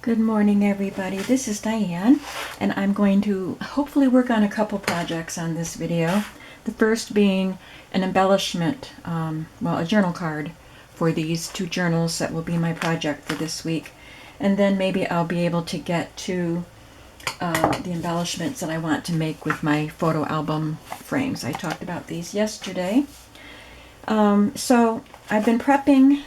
Good morning, everybody. This is Diane, and I'm going to hopefully work on a couple projects on this video. The first being an embellishment, a journal card for these two journals that will be my project for this week. And then maybe I'll be able to get to the embellishments that I want to make with my photo album frames. I talked about these yesterday. So I've been prepping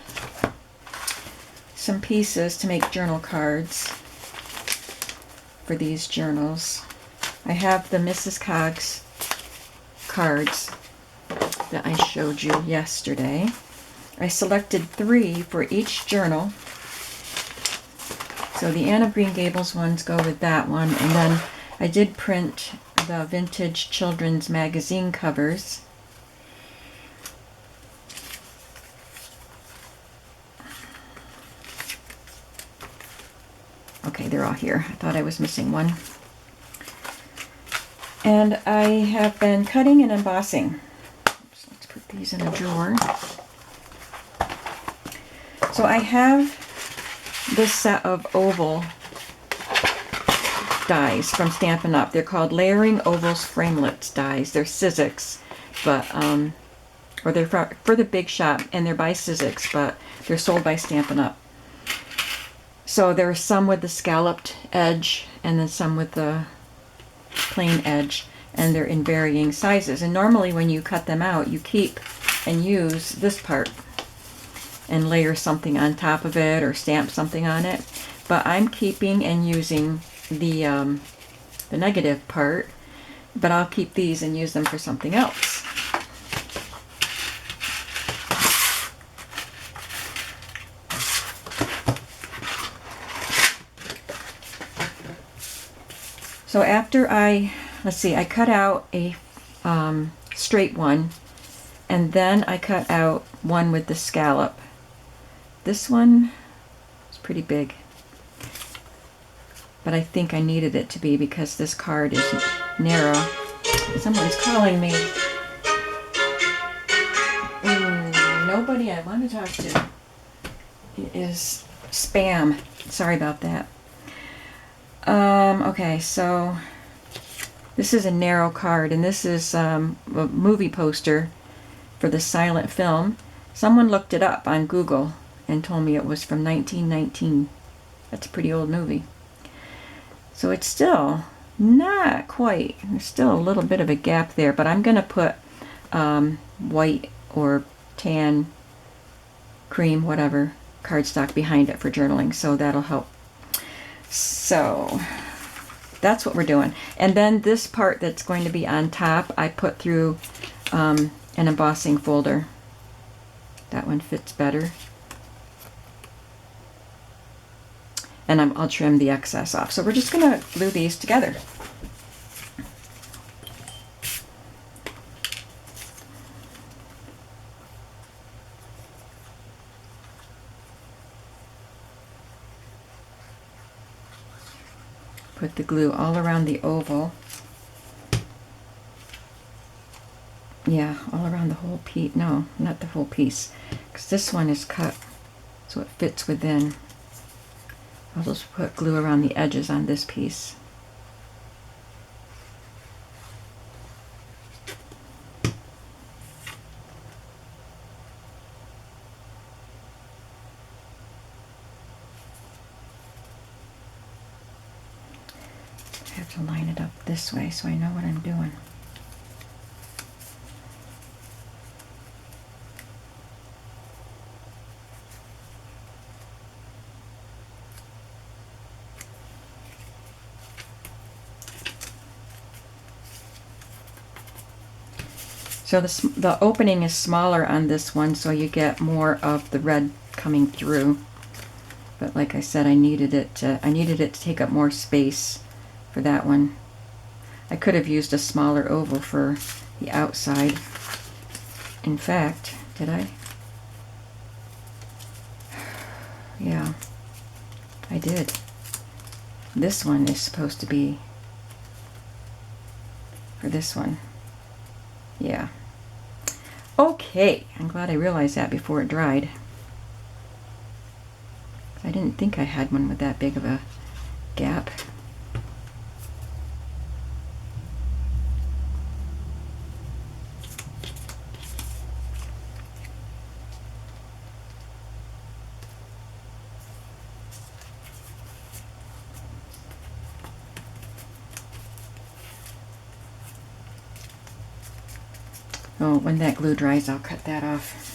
some pieces to make journal cards for these journals. I have the Mrs. Cogs cards that I showed you yesterday. I selected 3 for each journal. So the Anne of Green Gables ones go with that one, and then I did print the vintage children's magazine covers. Okay, they're all here. I thought I was missing one. And I have been cutting and embossing. So let's put these in a drawer. So I have this set of oval dies from Stampin' Up. They're called Layering Ovals Framelits dies. They're Sizzix, but or they're for the big shop, and they're by Sizzix, but they're sold by Stampin' Up. So there are some with the scalloped edge and then some with the plain edge, and they're in varying sizes. And normally when you cut them out, you keep and use this part and layer something on top of it or stamp something on it. But I'm keeping and using the negative part, but I'll keep these and use them for something else. So after I cut out a straight one, and then I cut out one with the scallop. This one is pretty big, but I think I needed it to be because this card is narrow. Someone's calling me. Nobody I want to talk to. It is spam. Sorry about that. Okay, so this is a narrow card, and this is a movie poster for the silent film. Someone looked it up on Google and told me it was from 1919. That's a pretty old movie. So it's still not quite, there's still a little bit of a gap there, but I'm going to put white or tan, cream, whatever, cardstock behind it for journaling, so that'll help. So that's what we're doing. And then this part that's going to be on top, I put through an embossing folder. That one fits better. And I'll trim the excess off. So we're just going to glue these together. Put the glue all around the oval. Yeah, all around the whole piece. No, not the whole piece, because this one is cut so it fits within. I'll just put glue around the edges on this piece. I have to line it up this way so I know what I'm doing. So the opening is smaller on this one, so you get more of the red coming through. But like I said, I needed it to take up more space for that one. I could have used a smaller oval for the outside. In fact, did I? Yeah, I did. This one is supposed to be for this one. Yeah. Okay, I'm glad I realized that before it dried. I didn't think I had one with that big of a gap. Oh, when that glue dries, I'll cut that off.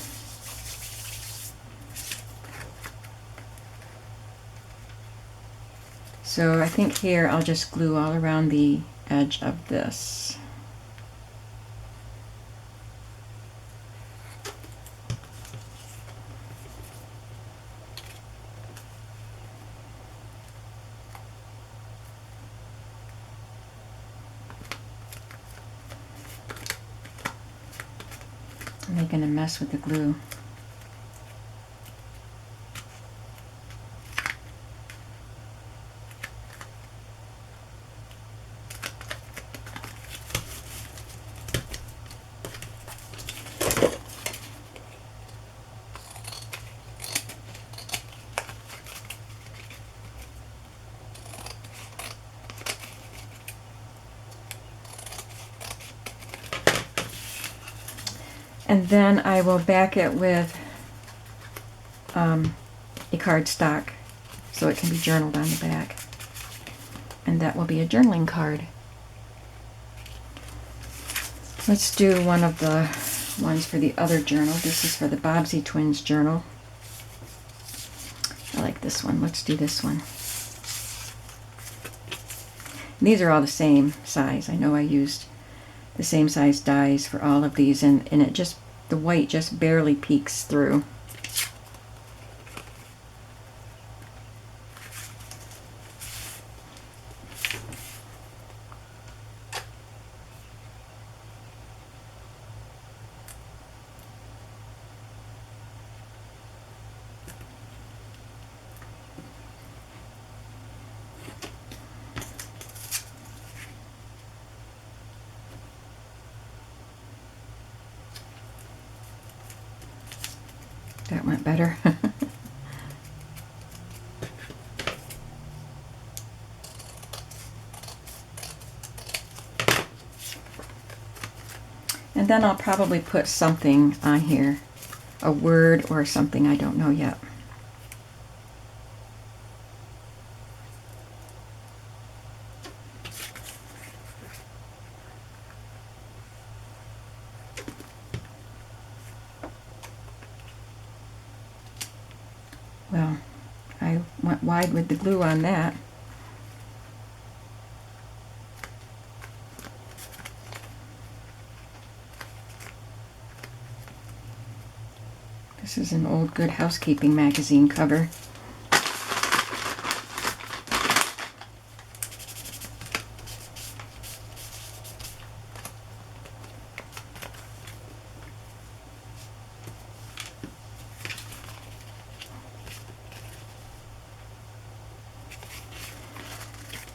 So I think here I'll just glue all around the edge of this. I'm making a mess with the glue. And then I will back it with a cardstock so it can be journaled on the back. And that will be a journaling card. Let's do one of the ones for the other journal. This is for the Bobbsey Twins journal. I like this one. Let's do this one. These are all the same size. I know I used the same size dies for all of these, and it just, the white just barely peeks through. That went better. And then I'll probably put something on here, a word or something, I don't know yet. Well, I went wide with the glue on that. This is an old Good Housekeeping magazine cover.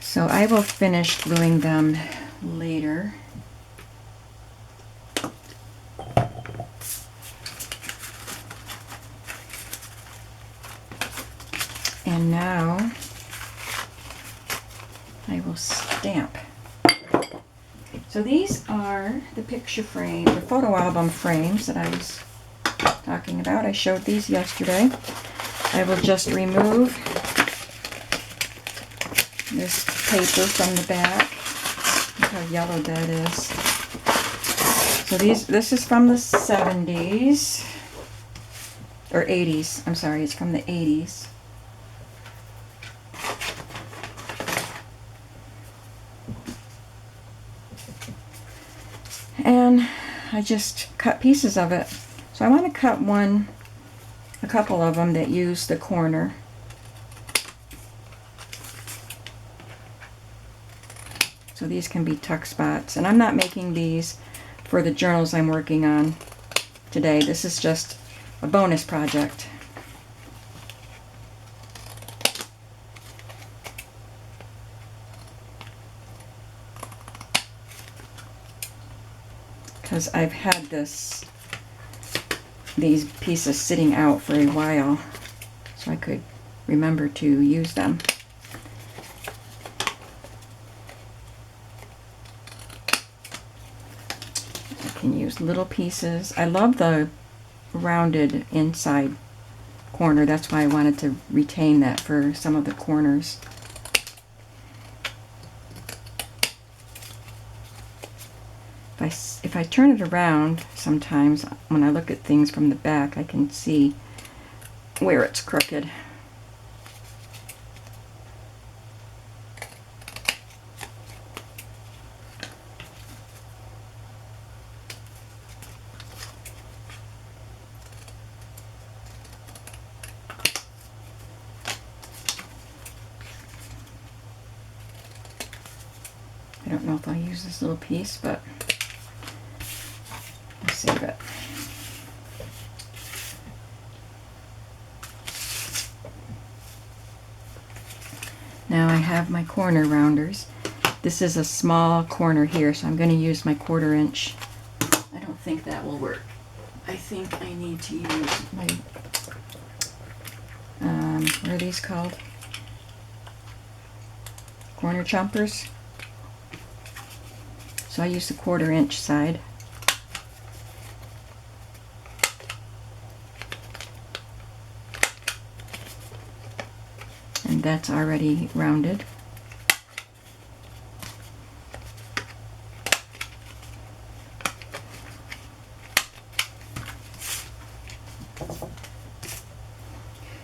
So I will finish gluing them later. And now I will stamp. So these are the picture frame, the photo album frames that I was talking about. I showed these yesterday. I will just remove this paper from the back. Look how yellow that is. So this is from the 70s, or 80s. I'm sorry, it's from the 80s. And I just cut pieces of it. So I want to cut a couple of them that use the corner. So these can be tuck spots. And I'm not making these for the journals I'm working on today. This is just a bonus project. Because I've had these pieces sitting out for a while, so I could remember to use them. I can use little pieces. I love the rounded inside corner. That's why I wanted to retain that for some of the corners. If I turn it around, sometimes when I look at things from the back, I can see where it's crooked. I don't know if I'll use this little piece, but I'll save it. Now I have my corner rounders. This is a small corner here, so I'm going to use my 1/4 inch. I don't think that will work. I think I need to use my, what are these called? Corner chompers. So I use the 1/4 inch side. And that's already rounded.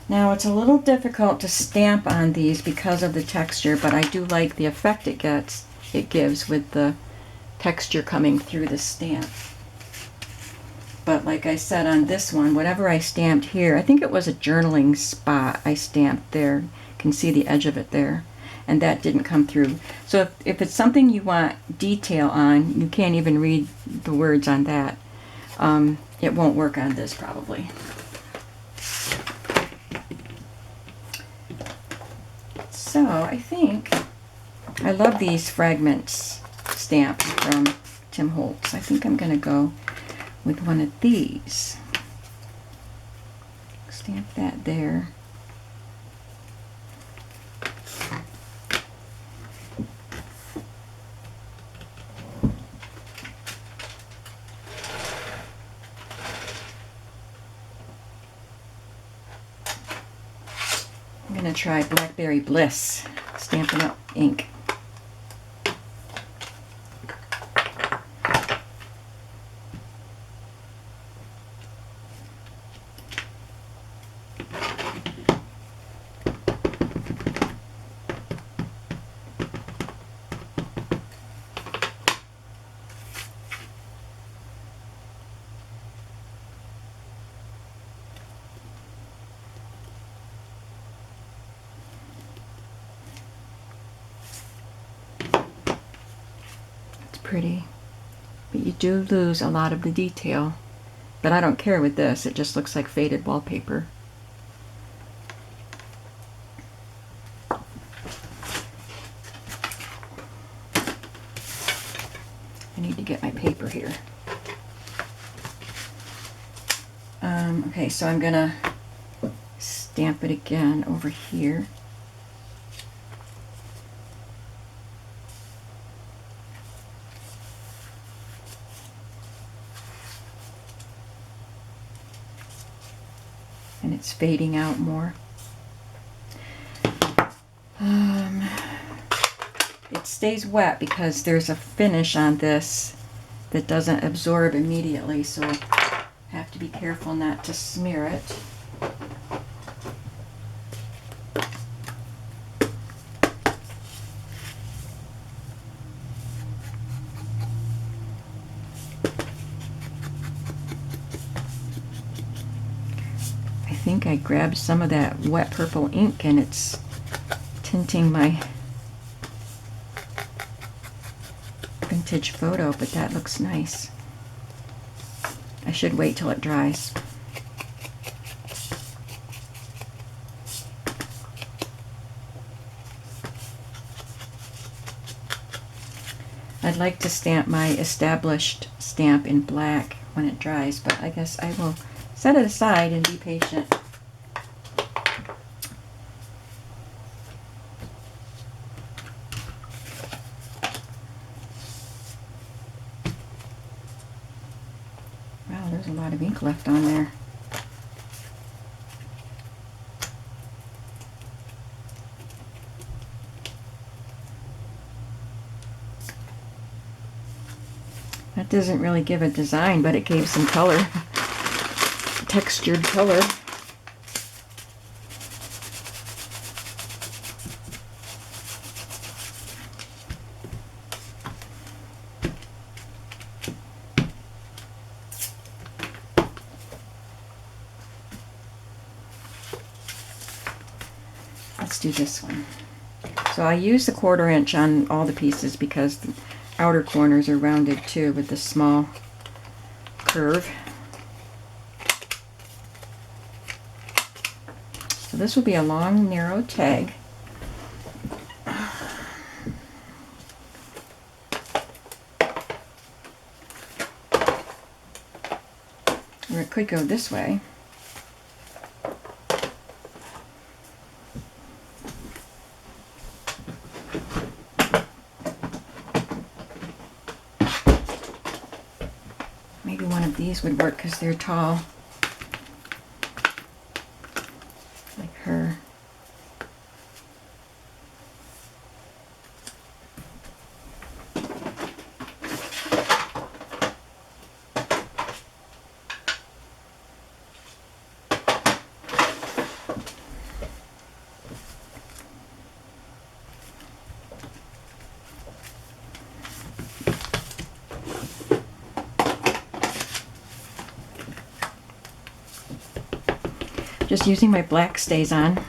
Now it's a little difficult to stamp on these because of the texture, but I do like the effect it gives with the texture coming through the stamp. But like I said on this one, whatever I stamped here, I think it was a journaling spot I stamped there. You can see the edge of it there, and that didn't come through. So if it's something you want detail on, you can't even read the words on that. It won't work on this probably. So I think I love these fragments stamps from Tim Holtz. I think I'm going to go with one of these. Stamp that there. I'm going to try Blackberry Bliss Stampin' Up! Ink. Pretty, but you do lose a lot of the detail, but I don't care with this. It just looks like faded wallpaper. I need to get my paper here. Okay, so I'm gonna stamp it again over here. And it's fading out more. It stays wet because there's a finish on this that doesn't absorb immediately, so I have to be careful not to smear it. I think I grabbed some of that wet purple ink and it's tinting my vintage photo, but that looks nice. I should wait till it dries. I'd like to stamp my established stamp in black when it dries, but I guess I will set it aside and be patient. a lot of ink left on there. That doesn't really give a design, but it gave some color, textured color. Let's do this one. So I use the 1/4 inch on all the pieces because the outer corners are rounded too with this small curve. So this will be a long, narrow tag. Or it could go this way. Maybe one of these would work because they're tall, like her. Just using my black StazOn.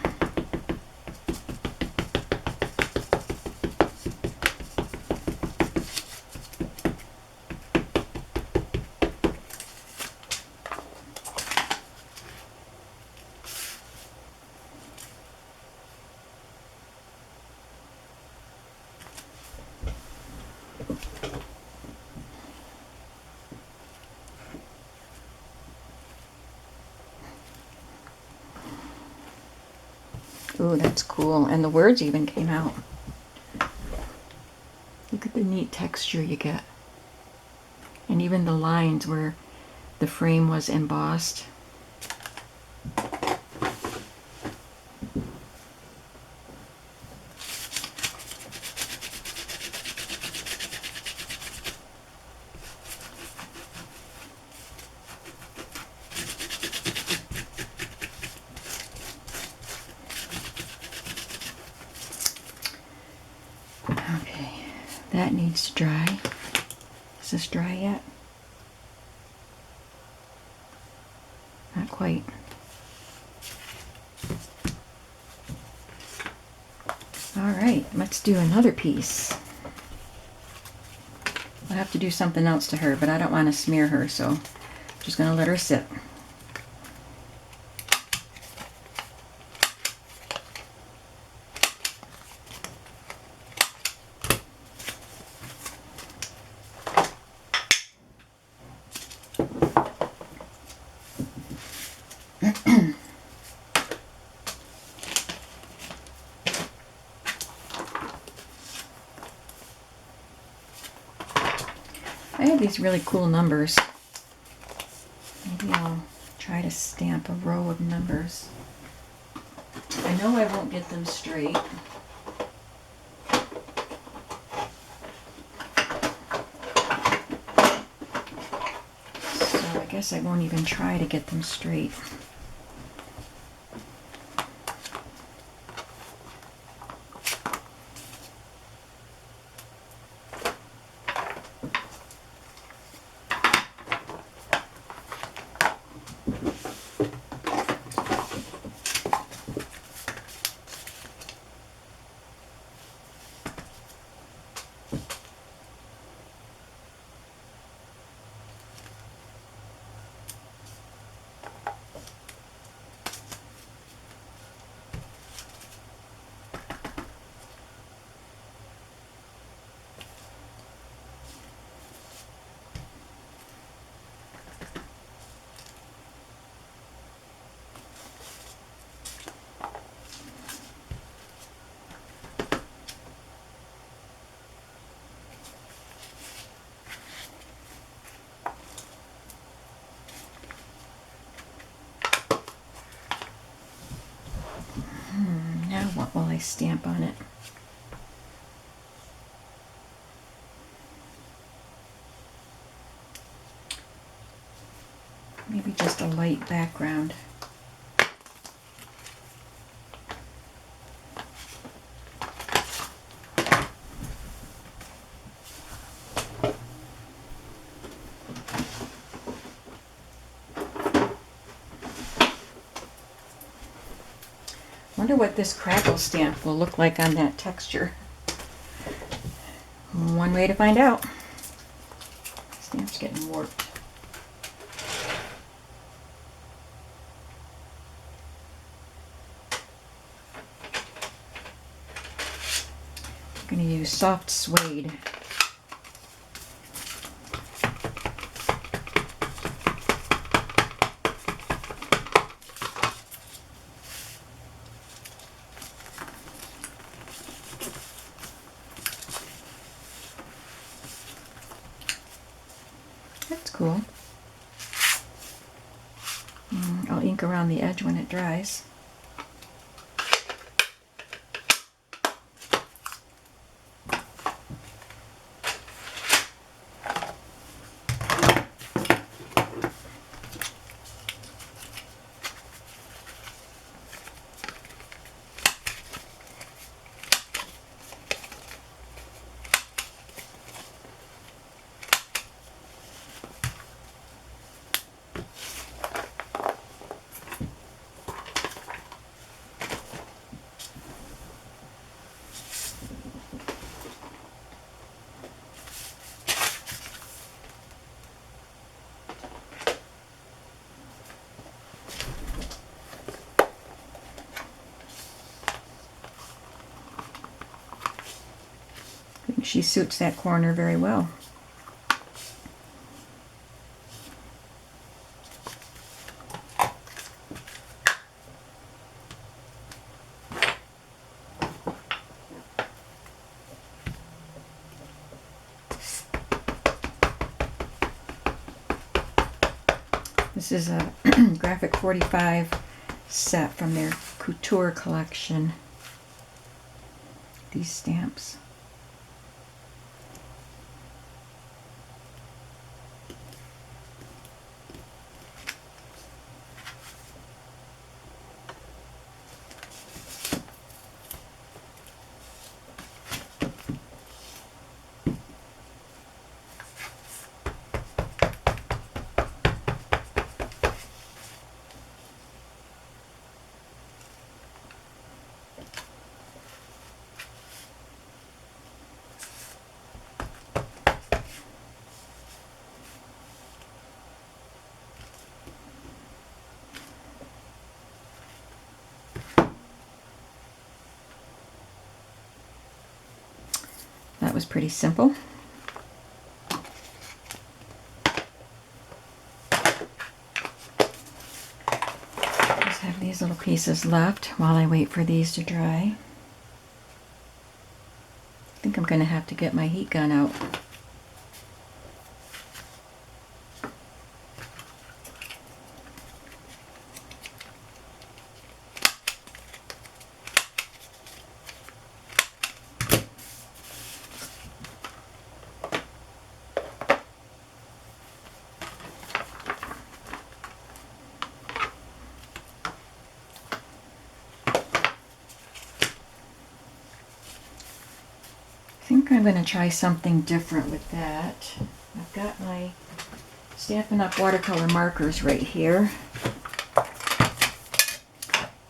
Ooh, that's cool. And the words even came out. Look at the neat texture you get. And even the lines where the frame was embossed. Okay, that needs to dry. Is this dry yet? Not quite. All right, let's do another piece. I'll have to do something else to her, but I don't want to smear her, so I'm just going to let her sit. I have these really cool numbers. Maybe I'll try to stamp a row of numbers. I know I won't get them straight. So I guess I won't even try to get them straight. I stamp on it. Maybe just a light background. Wonder what this crackle stamp will look like on that texture. One way to find out. Stamp's getting warped. I'm going to use soft suede. That's cool. I'll ink around the edge when it dries. She suits that corner very well. This is a Graphic 45 set from their Couture collection. These stamps. That was pretty simple. Just have these little pieces left while I wait for these to dry. I think I'm going to have to get my heat gun out. I think I'm going to try something different with that. I've got my Stampin' Up! Watercolor markers right here.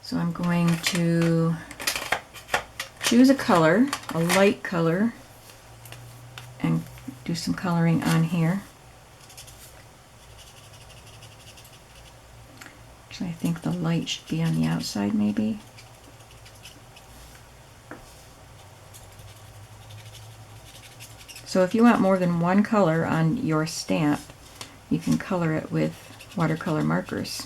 So I'm going to choose a color, a light color, and do some coloring on here. Actually, I think the light should be on the outside maybe. So if you want more than one color on your stamp, you can color it with watercolor markers.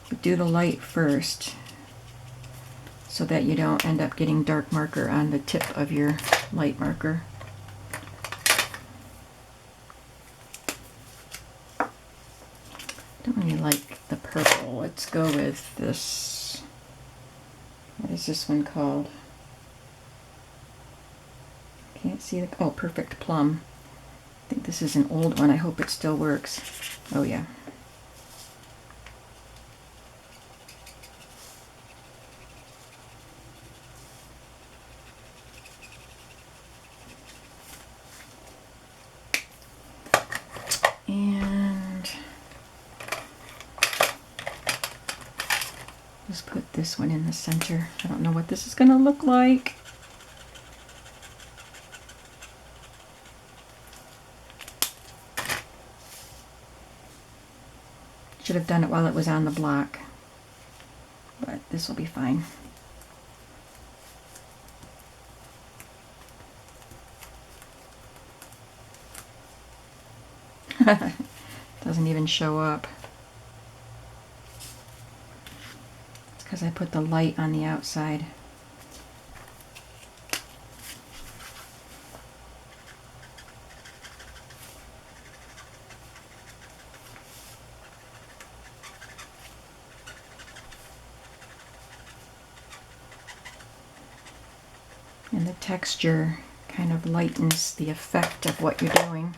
But do the light first so that you don't end up getting dark marker on the tip of your light marker. Don't really like the purple. Let's go with this is this one called? Can't see the, oh, Perfect Plum. I think this is an old one. I hope it still works. Oh yeah. And just put this one in the center. I don't know what this is going to look like. Should have done it while it was on the block, but this will be fine. Doesn't even show up. It's because I put the light on the outside. And the texture kind of lightens the effect of what you're doing.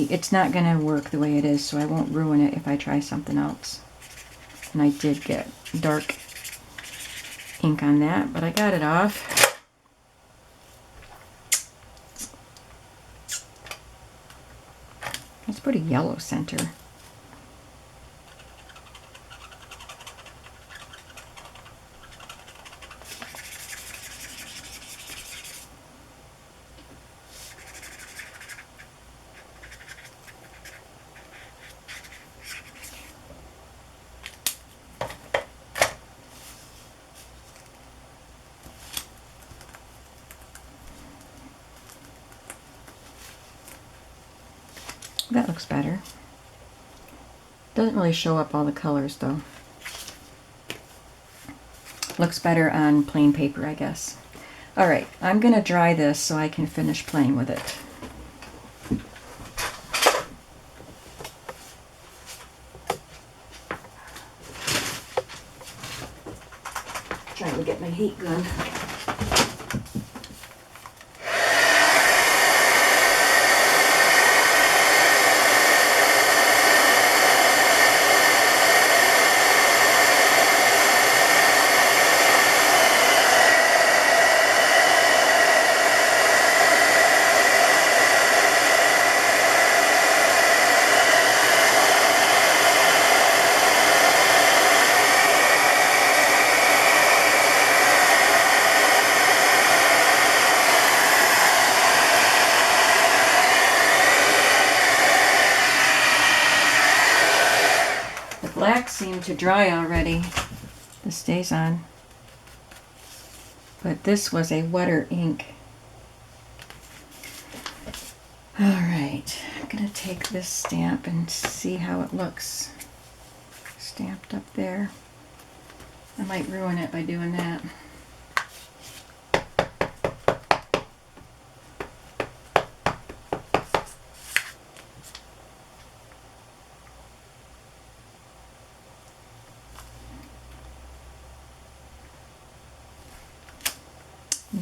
It's not going to work the way it is, so I won't ruin it if I try something else. And I did get dark ink on that, but I got it off. It's pretty yellow center. That looks better. Doesn't really show up all the colors though. Looks better on plain paper, I guess. All right, I'm gonna dry this so I can finish playing with it. Trying to get my heat gun. Black seemed to dry already. This stays on. But this was a wetter ink. Alright, I'm going to take this stamp and see how it looks stamped up there. I might ruin it by doing that.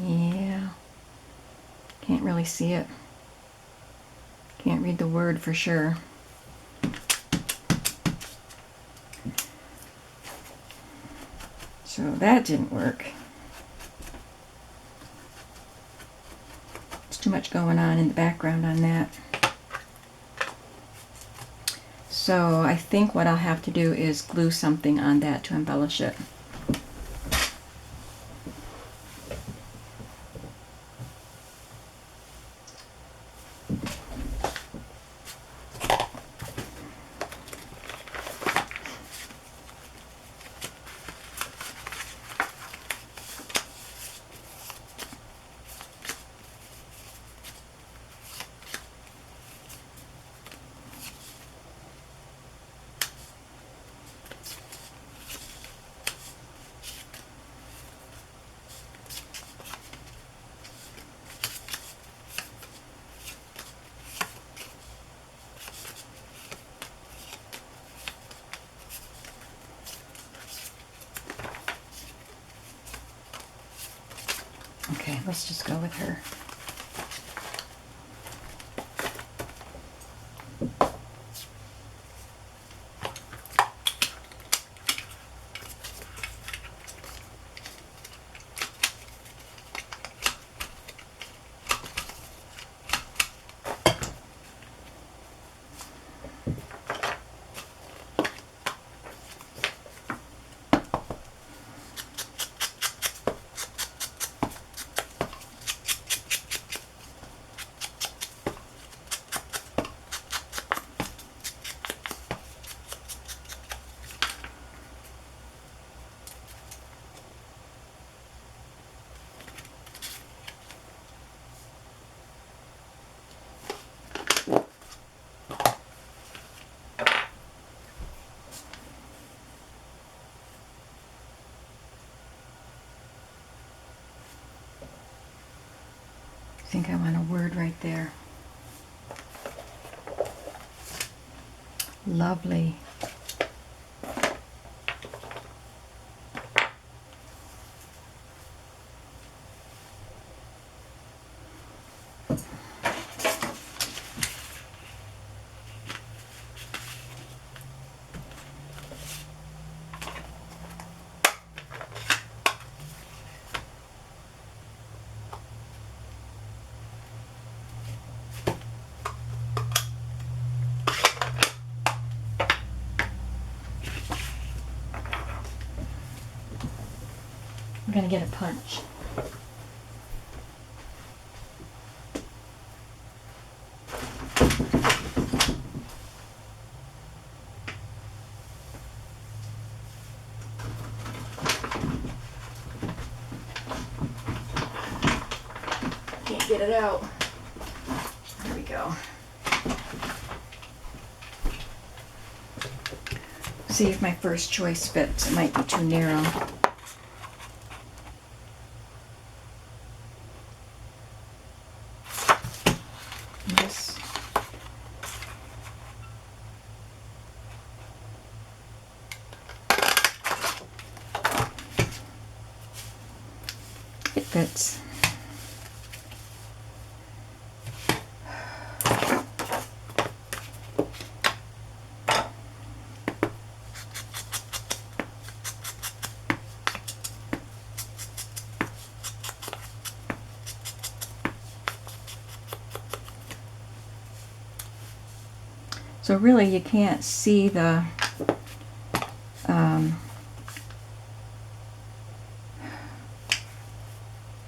Yeah, can't really see it. Can't read the word for sure. So that didn't work. There's too much going on in the background on that. So I think what I'll have to do is glue something on that to embellish it. let's just go with her. I think I want a word right there. Lovely. I'm going to get a punch. Can't get it out. There we go. See if my first choice fits. It might be too narrow. This. It fits. So really you can't see the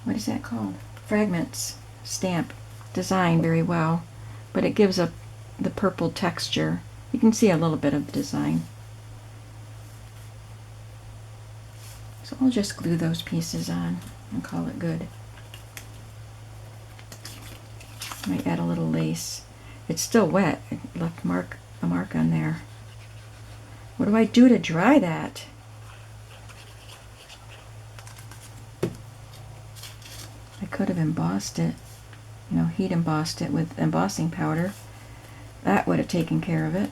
what is that called? Fragments stamp design very well, but it gives the purple texture. You can see a little bit of the design. So I'll just glue those pieces on and call it good. Might add a little lace. It's still wet. It left a mark on there. What do I do to dry that? I could have embossed it, heat embossed it with embossing powder. That would have taken care of it.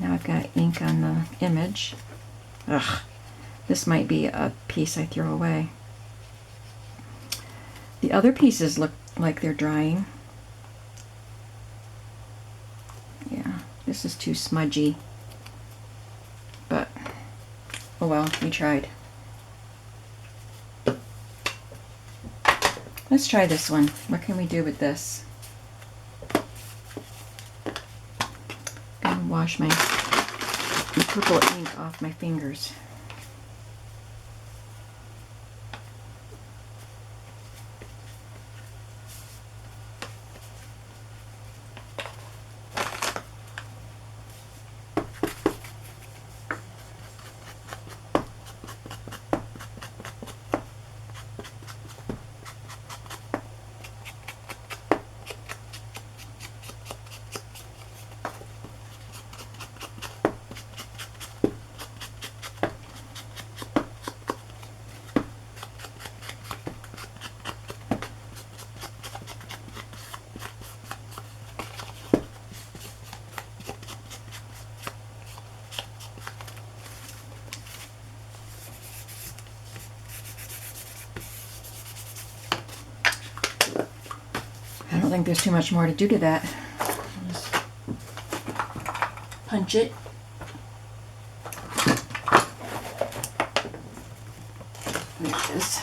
Now I've got ink on the image. Ugh, this might be a piece I throw away. The other pieces look like they're drying. Yeah, this is too smudgy. But, oh well, we tried. Let's try this one. What can we do with this? I'm gonna wash my purple ink off my fingers. think there's too much more to do to that. Just punch it. There it is.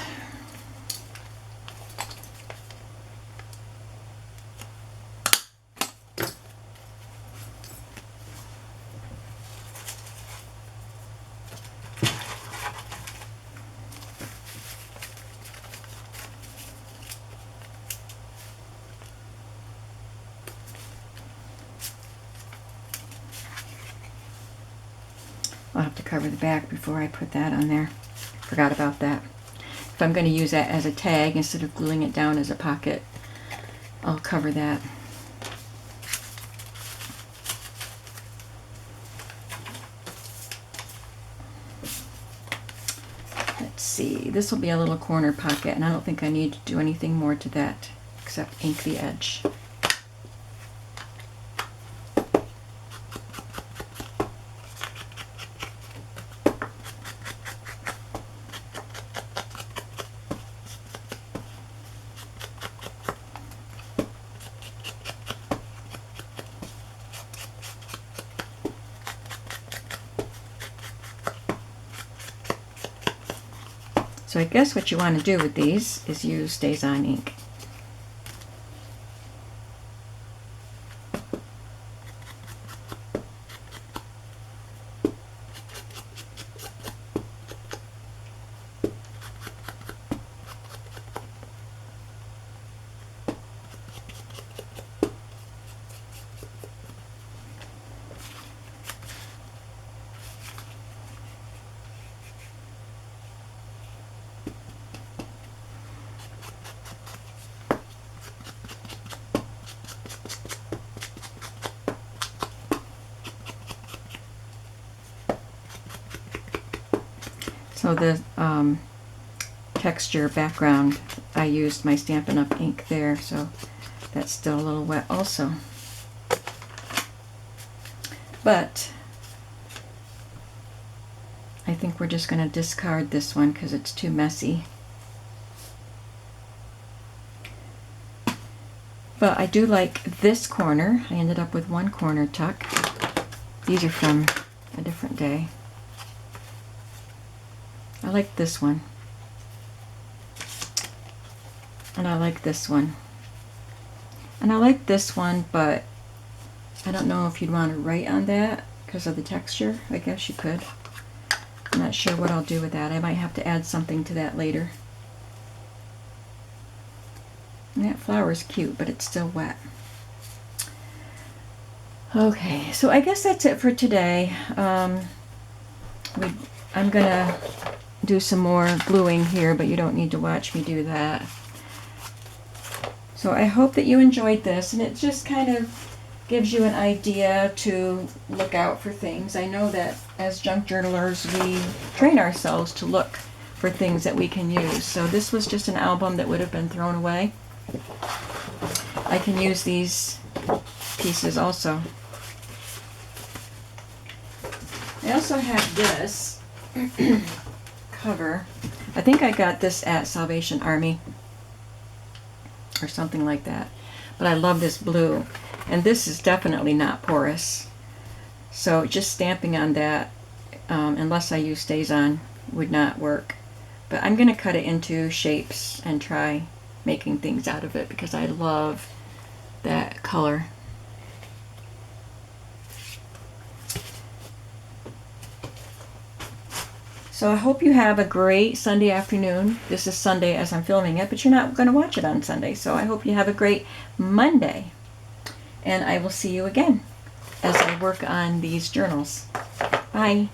I'll have to cover the back before I put that on there. Forgot about that. If I'm going to use that as a tag instead of gluing it down as a pocket, I'll cover that. Let's see, this will be a little corner pocket, and I don't think I need to do anything more to that except ink the edge. So I guess what you want to do with these is use StazOn ink. So the texture background, I used my Stampin' Up! Ink there, so that's still a little wet also. But I think we're just going to discard this one because it's too messy. But I do like this corner. I ended up with one corner tuck. These are from a different day. I like this one. And I like this one. And I like this one, but I don't know if you'd want to write on that because of the texture. I guess you could. I'm not sure what I'll do with that. I might have to add something to that later. And that flower is cute, but it's still wet. Okay, so I guess that's it for today. I'm gonna do some more gluing here, but you don't need to watch me do that. So I hope that you enjoyed this, and it just kind of gives you an idea to look out for things. I know that as junk journalers, we train ourselves to look for things that we can use. So this was just an album that would have been thrown away. I can use these pieces also. I also have this cover. I think I got this at Salvation Army or something like that. But I love this blue. And this is definitely not porous. So just stamping on that, unless I use StazOn, would not work. But I'm going to cut it into shapes and try making things out of it because I love that color. So I hope you have a great Sunday afternoon. This is Sunday as I'm filming it, but you're not going to watch it on Sunday. So I hope you have a great Monday. And I will see you again as I work on these journals. Bye.